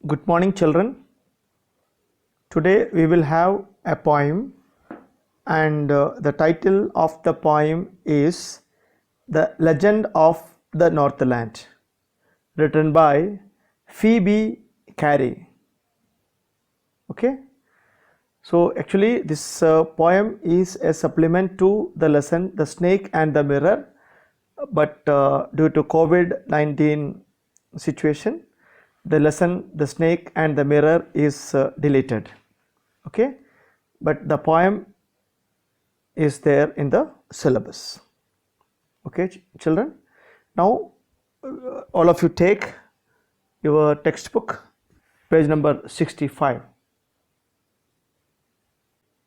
Good morning, children. Today we will have a poem, and the title of the poem is The Legend of the Northland, written by Phoebe Cary. Okay, so actually, this poem is a supplement to the lesson The Snake and the Mirror, but due to COVID-19 situation, the lesson The Snake and the Mirror is deleted. Okay, but the poem is there in the syllabus. Okay, children, now all of you take your textbook, page number 65.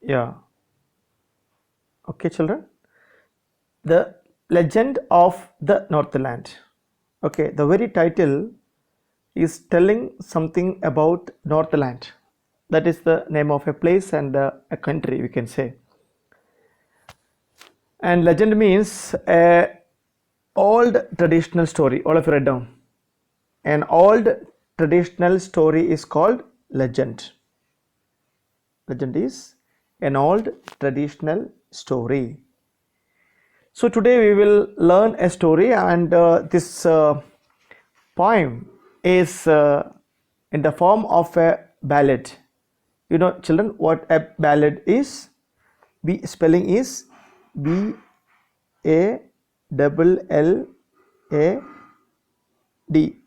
Yeah. Okay, children, the legend of the Northland. Okay, the very title is telling something about Northland. That is the name of a place and a country, we can say. And legend means a old traditional story. All of you write down. An old traditional story is called legend. Legend is an old traditional story. So today we will learn a story, and this poem is in the form of a ballad. You know, children, what a ballad is? Spelling is B-A-L-L-A-D,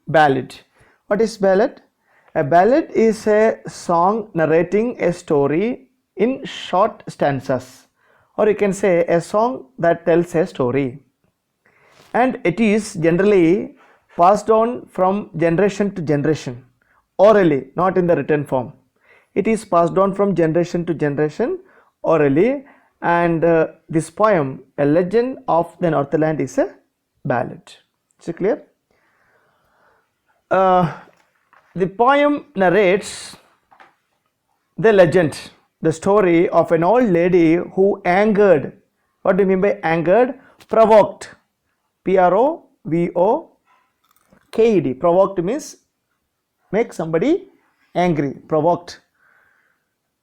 ballad. What is ballad? A ballad is a song narrating a story in short stanzas, or you can say a song that tells a story, and it is generally passed on from generation to generation orally, not in the written form. It is passed on from generation to generation orally, and this poem, A Legend of the Northland, is a ballad. Is it clear? The poem narrates the legend, the story of an old lady who angered. What do you mean by angered? Provoked. P-R-O-V-O-K-E-D. Provoked means make somebody angry. Provoked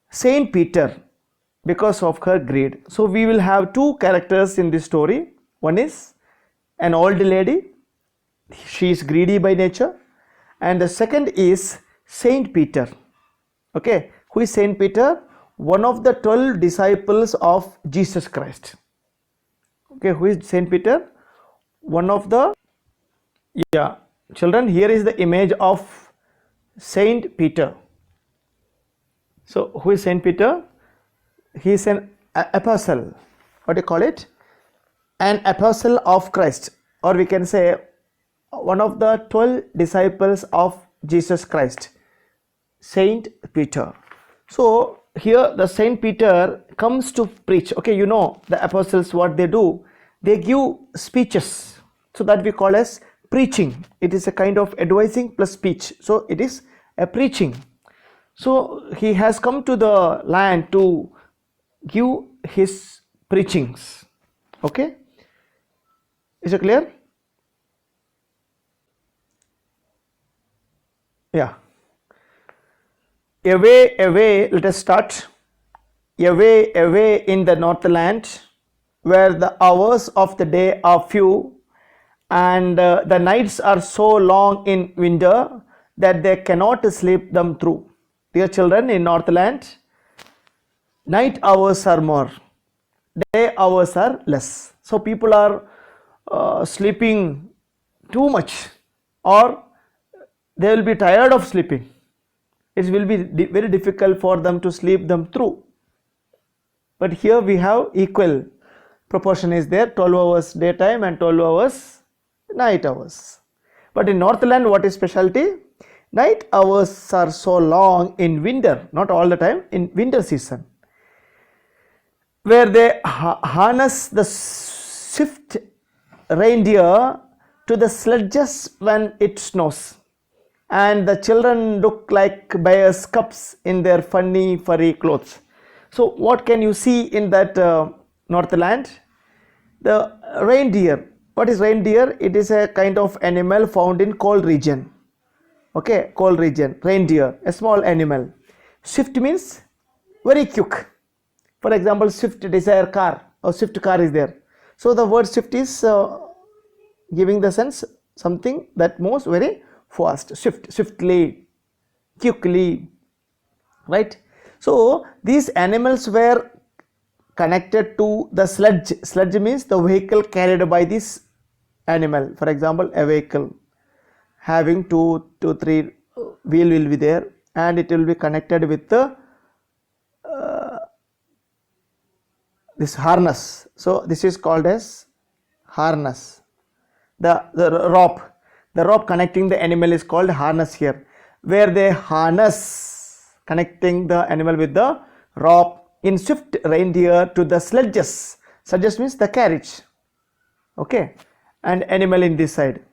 Saint Peter because of her greed. So we will have two characters in this story. One is an old lady, she is greedy by nature, and the second is Saint Peter. Okay, who is Saint Peter? One of the 12 disciples of Jesus Christ. Okay, who is Saint Peter? One of the, children, here is the image of Saint Peter. So who is Saint Peter? He is an apostle. What do you call it? An apostle of Christ, or we can say one of the 12 disciples of Jesus Christ, Saint Peter. So here the Saint Peter comes to preach. Okay, you know the apostles, what they do, they give speeches, so that we call as preaching. It is a kind of advising plus speech, so it is a preaching. So he has come to the land to give his preachings. Okay, is it clear? Yeah. Away, away, let us start. Away, away in the Northland, where the hours of the day are few, and the nights are so long in winter that they cannot sleep them through. Dear children, in Northland, night hours are more, day hours are less. So people are sleeping too much, or they will be tired of sleeping. It will be very difficult for them to sleep them through. But here we have equal proportion is there, 12 hours daytime and 12 hours night hours. But in Northland, what is specialty? Night hours are so long in winter, not all the time, in winter season, where they harness the swift reindeer to the sledges when it snows, and the children look like bears' cubs in their funny furry clothes. So what can you see in that Northland? The reindeer. What is reindeer? It is a kind of animal found in cold region. Okay, cold region. Reindeer, a small animal. Swift means very quick. For example, Swift Desire car or Swift car is there. So the word Swift is giving the sense something that moves very fast. Swift, swiftly, quickly, right? So these animals were connected to the sledge. Sledge means the vehicle carried by this animal. For example, a vehicle having two to three wheel will be there, and it will be connected with the this harness. So this is called as harness. The rope connecting the animal is called harness here, where they harness connecting the animal with the rope in Swift Reindeer to the sledges. Sledges means the carriage. Okay, and animal in this side.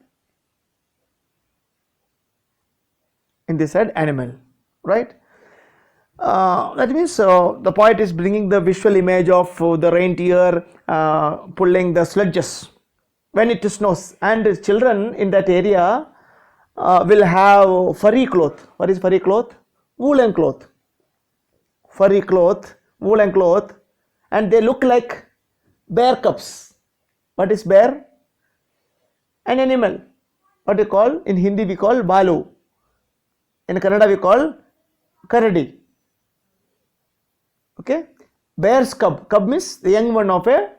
In this side, animal, right? That means the poet is bringing the visual image of the reindeer pulling the sledges when it snows, and children in that area will have furry cloth. What is furry cloth? Woolen cloth. Furry cloth, woolen cloth, and they look like bear cubs. What is bear? An animal. What we call in Hindi we call balu. In Kannada we call karadi. Okay, bear's cub. Cub means the young one of a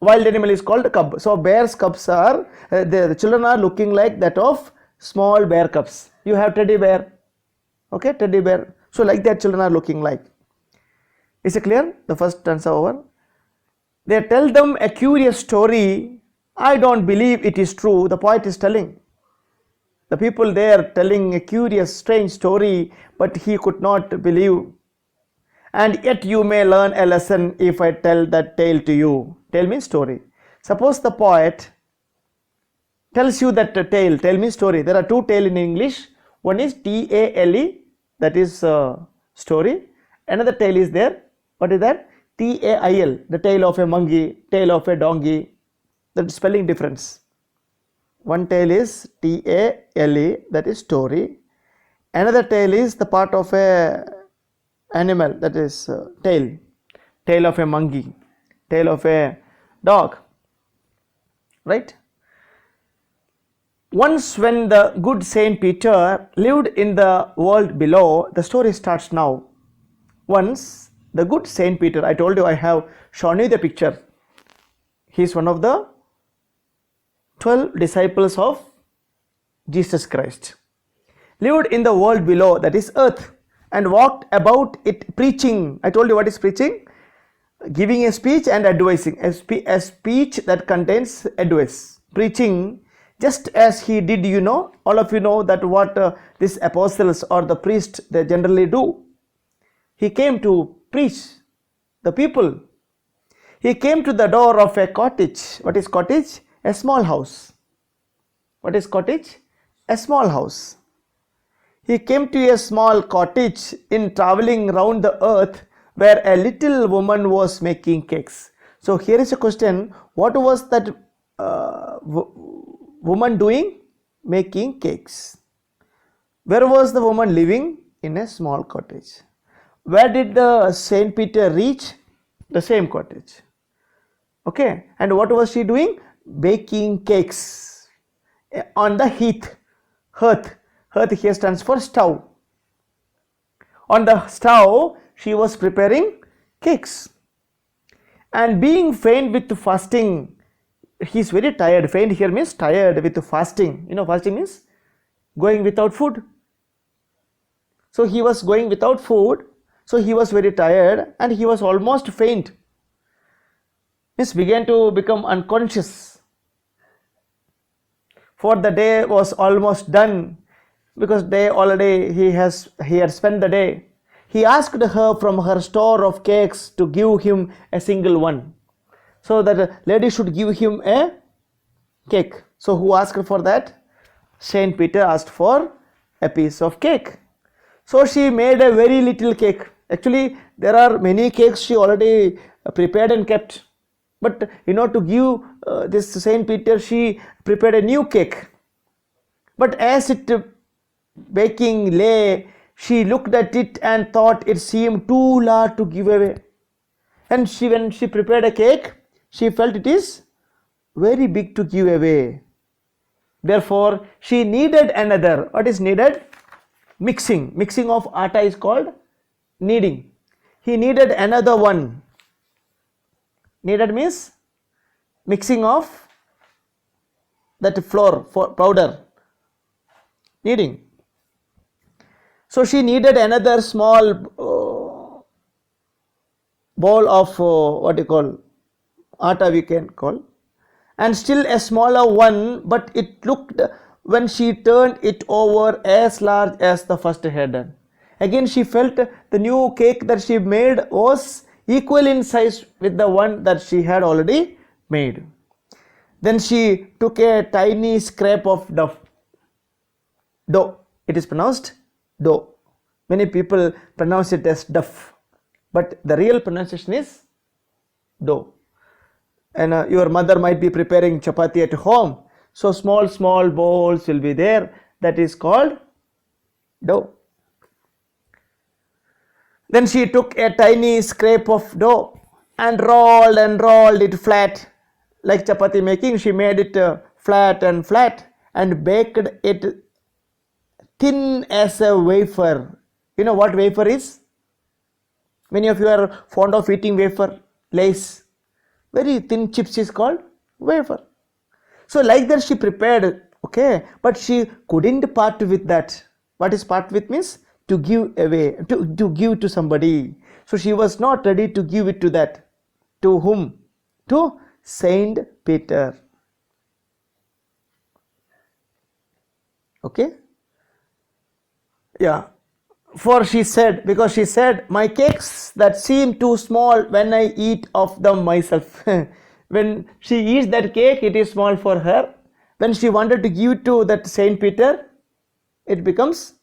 wild animal is called cub. So bear's cubs are the children are looking like that of small bear cubs. You have teddy bear. Okay, teddy bear. So like that children are looking like. Is it clear? The first stanza over. They tell them a curious story. I don't believe it is true. The poet is telling. The people there telling a curious, strange story, but he could not believe. And yet you may learn a lesson if I tell that tale to you. Tale means story. Suppose the poet tells you that tale. Tale means story. There are two tale in English. One is T-A-L-E, that is story. Another tale is there. What is that? T-A-I-L, the tale of a monkey, tale of a donkey. That is spelling difference. One tale is T-A-L-E, that is story. Another tale is the part of a animal, that is tail. Tail of a monkey, tail of a dog, right? Once when the good Saint Peter lived in the world below, the story starts now. Once the good Saint Peter, I told you I have shown you the picture. He is one of the 12 disciples of Jesus Christ. Lived in the world below, that is earth, and walked about it preaching. I told you what is preaching? Giving a speech and advising. A speech that contains advice. Preaching, just as he did, you know, all of you know that what these apostles or the priest they generally do. He came to preach the people. He came to the door of a cottage. What is cottage? A small house. What is cottage? A small house. He came to a small cottage in traveling round the earth where a little woman was making cakes. So here is a question. What was that woman doing? Making cakes. Where was the woman living? In a small cottage. Where did the Saint Peter reach? The same cottage. Okay. And what was she doing? Baking cakes on the hearth. Hearth here stands for stove. On the stove, she was preparing cakes. And being faint with fasting, he is very tired. Faint here means tired with fasting. You know, fasting means going without food. So he was going without food. So he was very tired and he was almost faint. He began to become unconscious. For the day was almost done. Because day already he had spent the day. He asked her from her store of cakes to give him a single one. So that lady should give him a cake. So who asked for that? Saint Peter asked for a piece of cake. So she made a very little cake. Actually there are many cakes she already prepared and kept. But you know, to give this Saint Peter, she prepared a new cake. But as it baking lay, she looked at it and thought it seemed too large to give away. And when she prepared a cake, she felt it is very big to give away. Therefore, she needed another. What is needed? Mixing. Mixing of atta is called kneading. He needed another one. Needed means mixing of that flour for powder. Kneading. So she needed another small bowl of what you call atta, we can call, and still a smaller one, but it looked, when she turned it over, as large as the first had done. Again she felt the new cake that she made was equal in size with the one that she had already made. Then she took a tiny scrap of dough. It is pronounced dough. Many people pronounce it as duff, but the real pronunciation is dough. And your mother might be preparing chapati at home, so small bowls will be there, that is called dough. Then she took a tiny scrap of dough and rolled it flat. Like chapati making, she made it flat and baked it thin as a wafer. You know what wafer is? Many of you are fond of eating wafer, Lays. Very thin chips is called wafer. So like that she prepared, okay, but she couldn't part with that. What is part with means? To give away, to give to somebody. So she was not ready to give it to that. To whom? To Saint Peter. Okay? Yeah. For she said, because she said, my cakes that seem too small when I eat of them myself. When she eats that cake, it is small for her. When she wanted to give to that Saint Peter, it becomes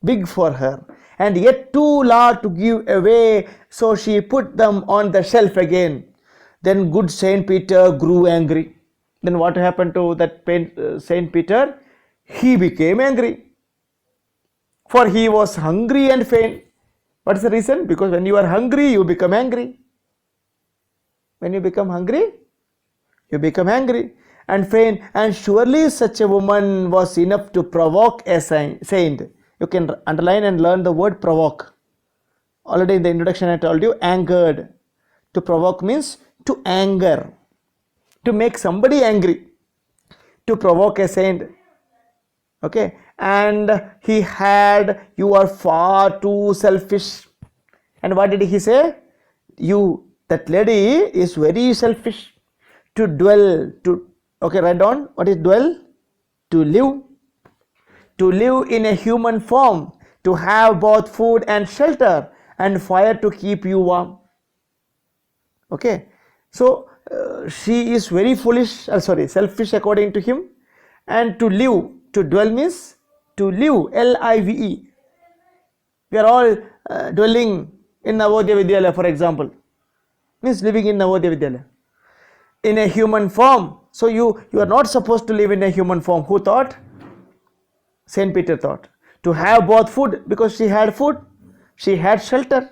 big for her, and yet too large to give away. So she put them on the shelf again. Then good Saint Peter grew angry. Then what happened to that Saint Peter? He became angry. For he was hungry and faint. What's the reason? Because when you are hungry, you become angry. When you become hungry, you become angry and faint. And surely such a woman was enough to provoke a saint. You can underline and learn the word provoke. Already in the introduction I told you, angered. To provoke means to anger. To make somebody angry. To provoke a saint. Okay, and he had, you are far too selfish. And what did he say? That lady is very selfish. To dwell, okay, write down, what is dwell? To live. To live in a human form. To have both food and shelter and fire to keep you warm. Okay, so she is very selfish according to him. And to live. To dwell means to live, L-I-V-E. We are all dwelling in Navodaya Vidyalaya, for example. Means living in Navodaya Vidyalaya. In a human form. So you are not supposed to live in a human form. Who thought? Saint Peter thought. To have both food, because she had food. She had shelter.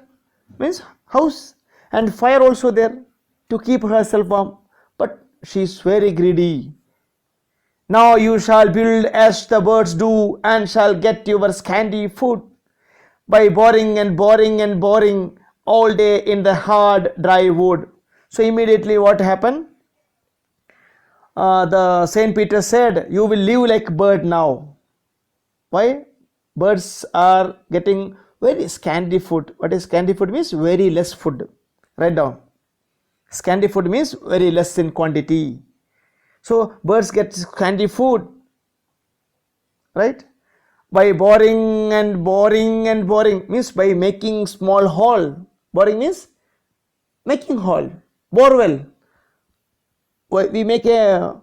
Means house. And fire also there to keep herself warm. But she is very greedy. Now you shall build as the birds do, and shall get your scanty food by boring all day in the hard dry wood. So immediately what happened? The Saint Peter said, you will live like bird now. Why? Birds are getting very scanty food. What is scanty food means? Very less food. Write down. Scanty food means very less in quantity. So birds get scanty food, right? By boring means by making small hole. Boring means making hole. Borewell. We make a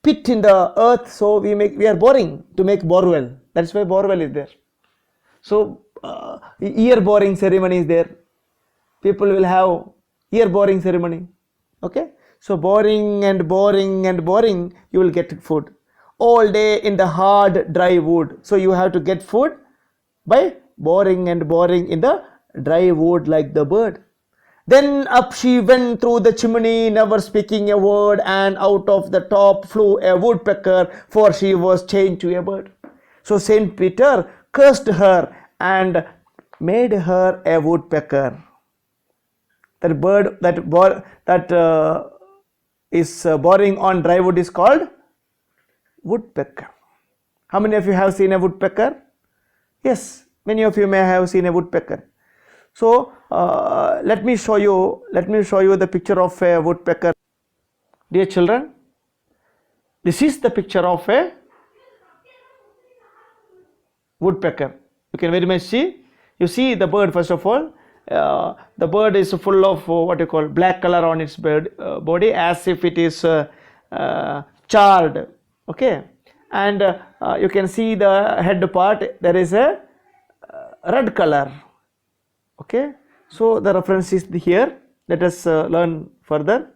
pit in the earth, so we are boring to make borewell. That's why borewell is there. So ear boring ceremony is there. People will have ear boring ceremony. Okay. So boring, you will get food. all day in the hard dry wood. So you have to get food by boring and boring in the dry wood like the bird. Then up she went through the chimney, never speaking a word, and out of the top flew a woodpecker, for she was changed to a bird. So Saint Peter cursed her and made her a woodpecker. That bird that is boring on dry wood is called woodpecker. How many of you have seen a woodpecker? Yes, many of you may have seen a woodpecker. So let me show you the picture of a woodpecker. Dear children, this is the picture of a woodpecker. You can very much see. You see the bird first of all. The bird is full of what you call black color on its body, as if it is charred. Okay, and you can see the head part. There is a red color. Okay, so the reference is here. Let us learn further.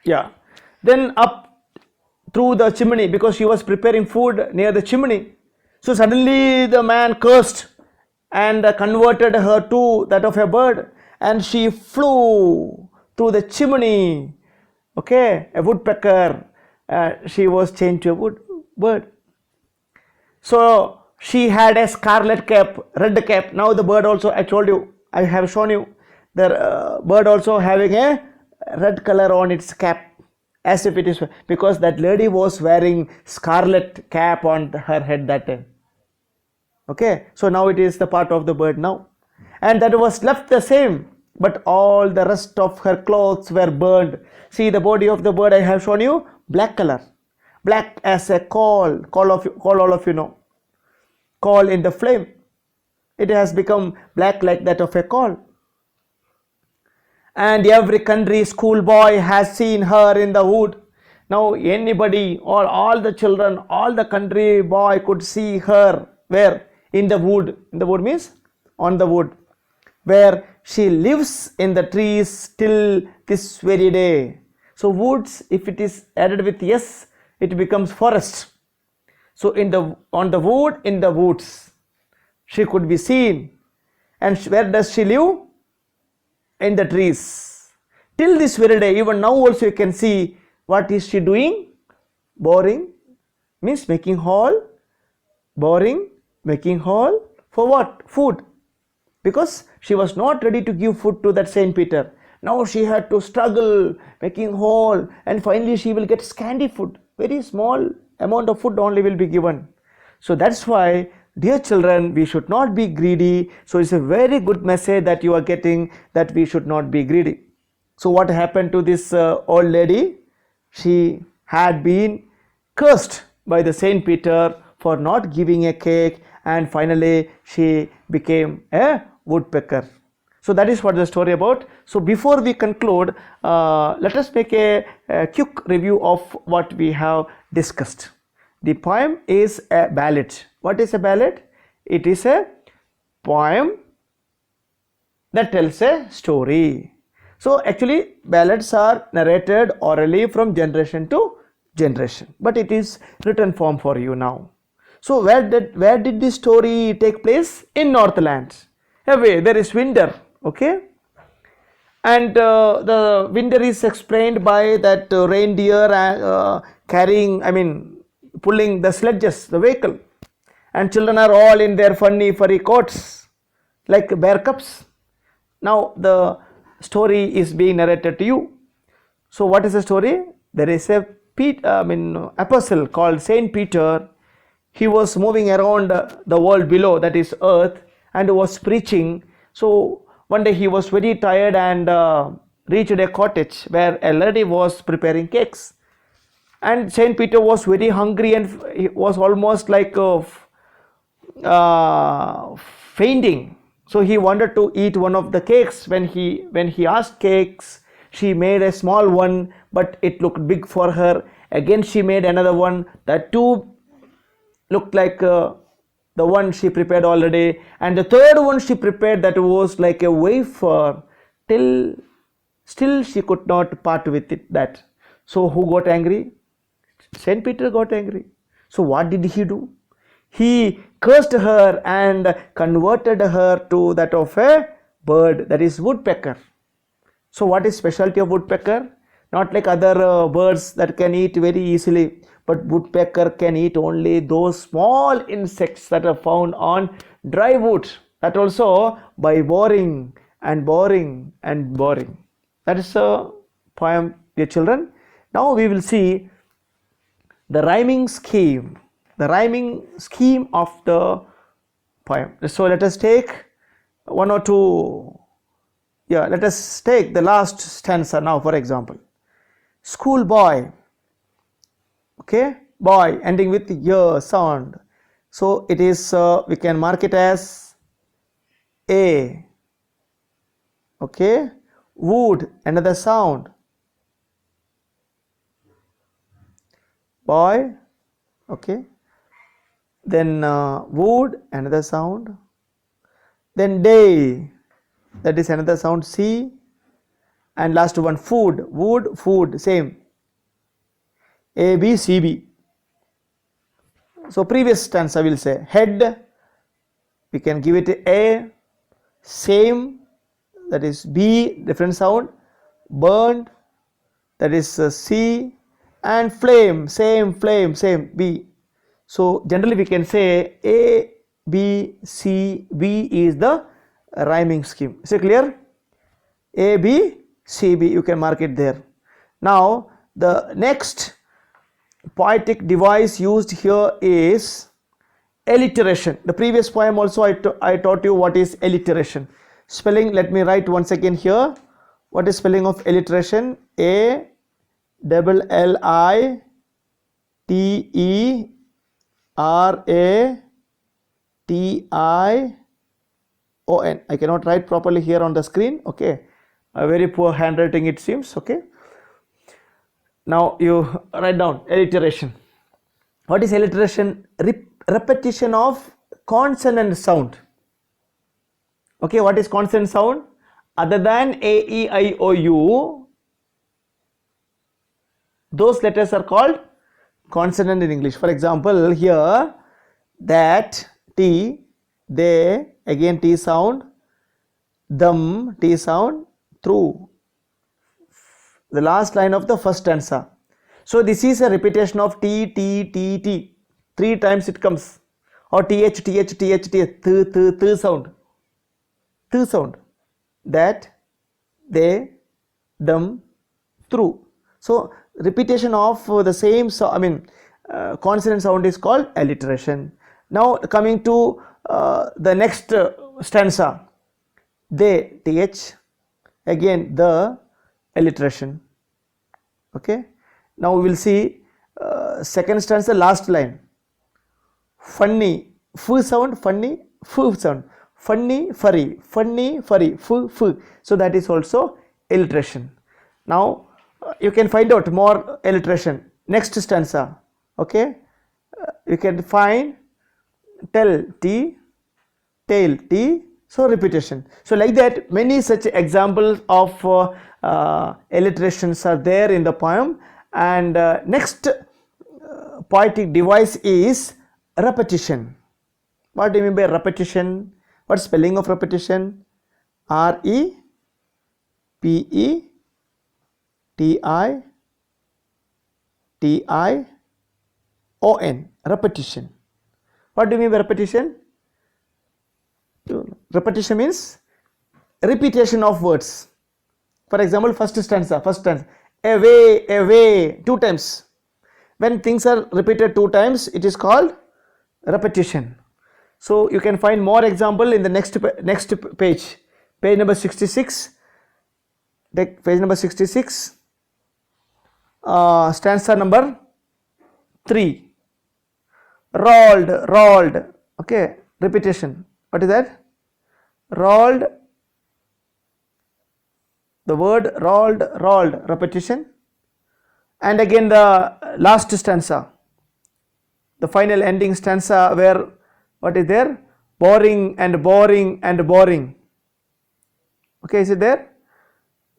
Yeah, then up through the chimney, because she was preparing food near the chimney. So suddenly the man cursed and converted her to that of a bird, and she flew through the chimney. Okay, a woodpecker. She was changed to a bird. So she had a scarlet cap, red cap. Now the bird also, I told you, I have shown you the bird also having a red color on its cap, as if it is, because that lady was wearing scarlet cap on her head that time. Okay, so now it is the part of the bird now, and that was left the same, but all the rest of her clothes were burned. See the body of the bird, I have shown you, black color, black as a coal all of you know, coal in the flame. It has become black like that of a coal. And every country schoolboy has seen her in the wood. Now anybody or all the children, all the country boy could see her where? In the wood. In the wood means on the wood, where she lives in the trees till this very day. So woods, if it is added with yes, it becomes forest. So on the wood, in the woods, she could be seen. And where does she live? In the trees. Till this very day, even now also you can see. What is she doing? Boring means making hole. Boring, making hole for what? Food. Because she was not ready to give food to that Saint Peter. Now she had to struggle, making hole, and finally she will get scanty food. Very small amount of food only will be given. So that's why, dear children, we should not be greedy. So it's a very good message that you are getting, that we should not be greedy. So what happened to this old lady? She had been cursed by the Saint Peter for not giving a cake, and finally she became a woodpecker. So that is what the story about. So before we conclude, let us make a quick review of what we have discussed. The poem is a ballad. What is a ballad? It is a poem that tells a story. So actually ballads are narrated orally from generation to generation, but it is written form for you now. So where did this story take place? In Northland. Away there is winter. Okay, and the winter is explained by that reindeer carrying, pulling the sledges, the vehicle, and children are all in their funny furry coats like bear cubs. Now the story is being narrated to you. So what is the story? There is a apostle called Saint Peter. He was moving around the world below, that is earth, and was preaching. So one day he was very tired and reached a cottage where a lady was preparing cakes. And Saint Peter was very hungry and he was almost like fainting. So he wanted to eat one of the cakes. When he asked cakes, she made a small one, but it looked big for her. Again she made another one. That too looked like the one she prepared already, and the third one she prepared, that was like a wafer. Still she could not part with it. That So who got angry? Saint Peter got angry. So what did he do? He cursed her and converted her to that of a bird, that is woodpecker. So what is specialty of woodpecker? Not like other birds that can eat very easily, but woodpecker can eat only those small insects that are found on dry wood, that also by boring and boring and boring. That is a poem, dear children. Now we will see the rhyming scheme of the poem. So let us take one or two. Let us take the last stanza now, for example. Schoolboy, okay, boy ending with y sound. So it is, we can mark it as A, okay. Wood, another sound. Boy, okay. Then wood, another sound. Then day, that is another sound, C. And last one, food, wood, food, same, A, B, C, B. So previous stanza will say head, we can give it A, same, that is B, different sound, burned, that is C, and flame, same, B. So generally we can say A, B, C, B is the rhyming scheme. Is it clear? A, B, C, B, you can mark it there. Now the next poetic device used here is alliteration. The previous poem also I taught you what is alliteration. Spelling, let me write once again here. What is spelling of alliteration? A double L I T E R A T I O N. I cannot write properly here on the screen, okay. A very poor handwriting it seems, okay. Now you write down alliteration. What is alliteration? Repetition of consonant sound. Okay, what is consonant sound? Other than A, E, I, O, U, those letters are called consonant in English. For example, here that, T, they, again T sound, them, T sound, through, the last line of the first stanza. So this is a repetition of T, T, T, T. 3 times it comes. Or TH, TH, TH, TH, th sound. Th sound. That, they, them, through. So repetition of the same consonant sound is called alliteration. Now coming to the next stanza. They, TH, again the alliteration, okay. Now we will see second stanza, last line. Funny, f sound, funny, f sound, funny, furry, f. So that is also alliteration. Now you can find out more alliteration. Next stanza, okay. You can find tell, T, tail, T. So repetition. So like that, many such examples of alliterations are there in the poem. And next poetic device is repetition. What do you mean by repetition? What spelling of repetition? R E P E T I T I O N. Repetition. What do you mean by repetition? Repetition means repetition of words. For example, first stanza, away, away, 2 times. When things are repeated 2 times, it is called repetition. So you can find more example in the next page, page number 66. Take page number 66, stanza number 3. Rolled, okay, repetition. What is that? Rolled, the word rolled, repetition. And again the last stanza, the final ending stanza, where what is there? Boring and boring and boring. Okay, is it there?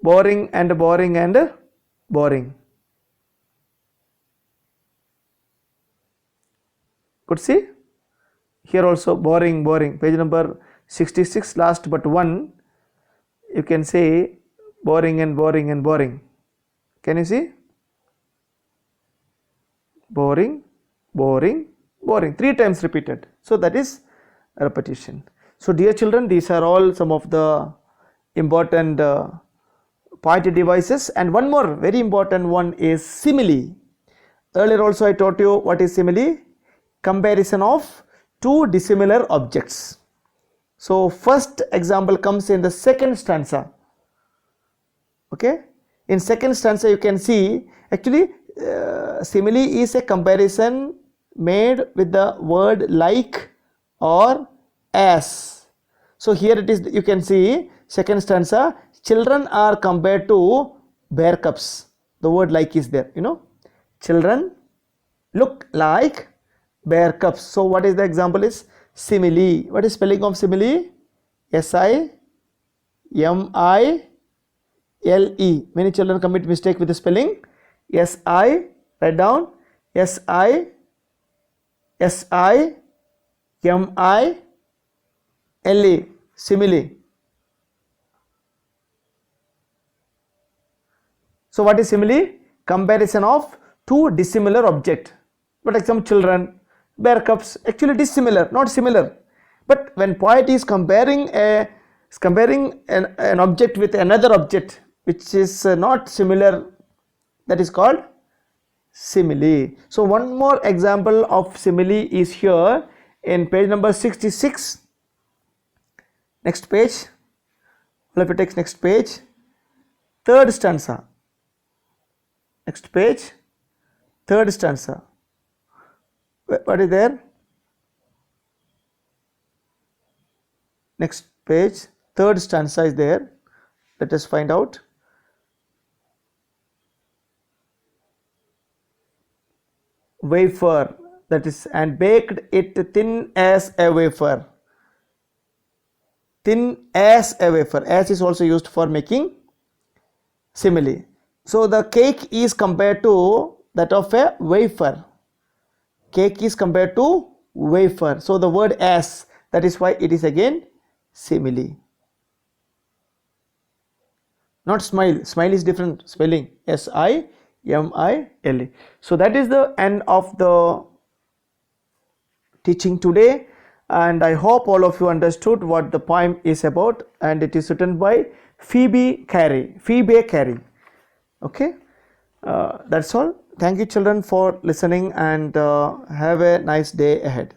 Boring and boring and boring. Could see? Here also boring, boring. Page number 66, last but one. You can say boring and boring and boring. Can you see? Boring, boring, boring. 3 times repeated. So that is repetition. So dear children, these are all some of the important pointed devices, and one more very important one is simile. Earlier also I taught you what is simile. Comparison of two dissimilar objects. So first example comes in the second stanza. Okay, in second stanza you can see actually simile is a comparison made with the word like or as. So here it is, you can see second stanza, children are compared to bear cubs. The word like is there, you know, children look like bear cubs. So what is the example is simile. What is spelling of simile? S-I-M-I-L-E. Many children commit mistake with the spelling. S-I, write down, S-I-M-I-L-E, simile. So what is simile? Comparison of two dissimilar object. For example, children, bear cubs, actually it is similar, not similar. But when poet is comparing an object with another object which is not similar, that is called simile. So one more example of simile is here in page number 66. Next page. Let me take next page. Third stanza. Next page. Third stanza. What is there? Next page. Third stanza is there. Let us find out. Wafer, that is, and baked it thin as a wafer. Thin as a wafer. As is also used for making simile. So the cake is compared to that of a wafer. Cake is compared to wafer. So the word as, that is why it is again simile. Not smile. Smile is different spelling. S-I-M-I-L-E. So that is the end of the teaching today, and I hope all of you understood what the poem is about, and it is written by Phoebe Carey. Phoebe Carey. Okay, that's all. Thank you children for listening, and have a nice day ahead.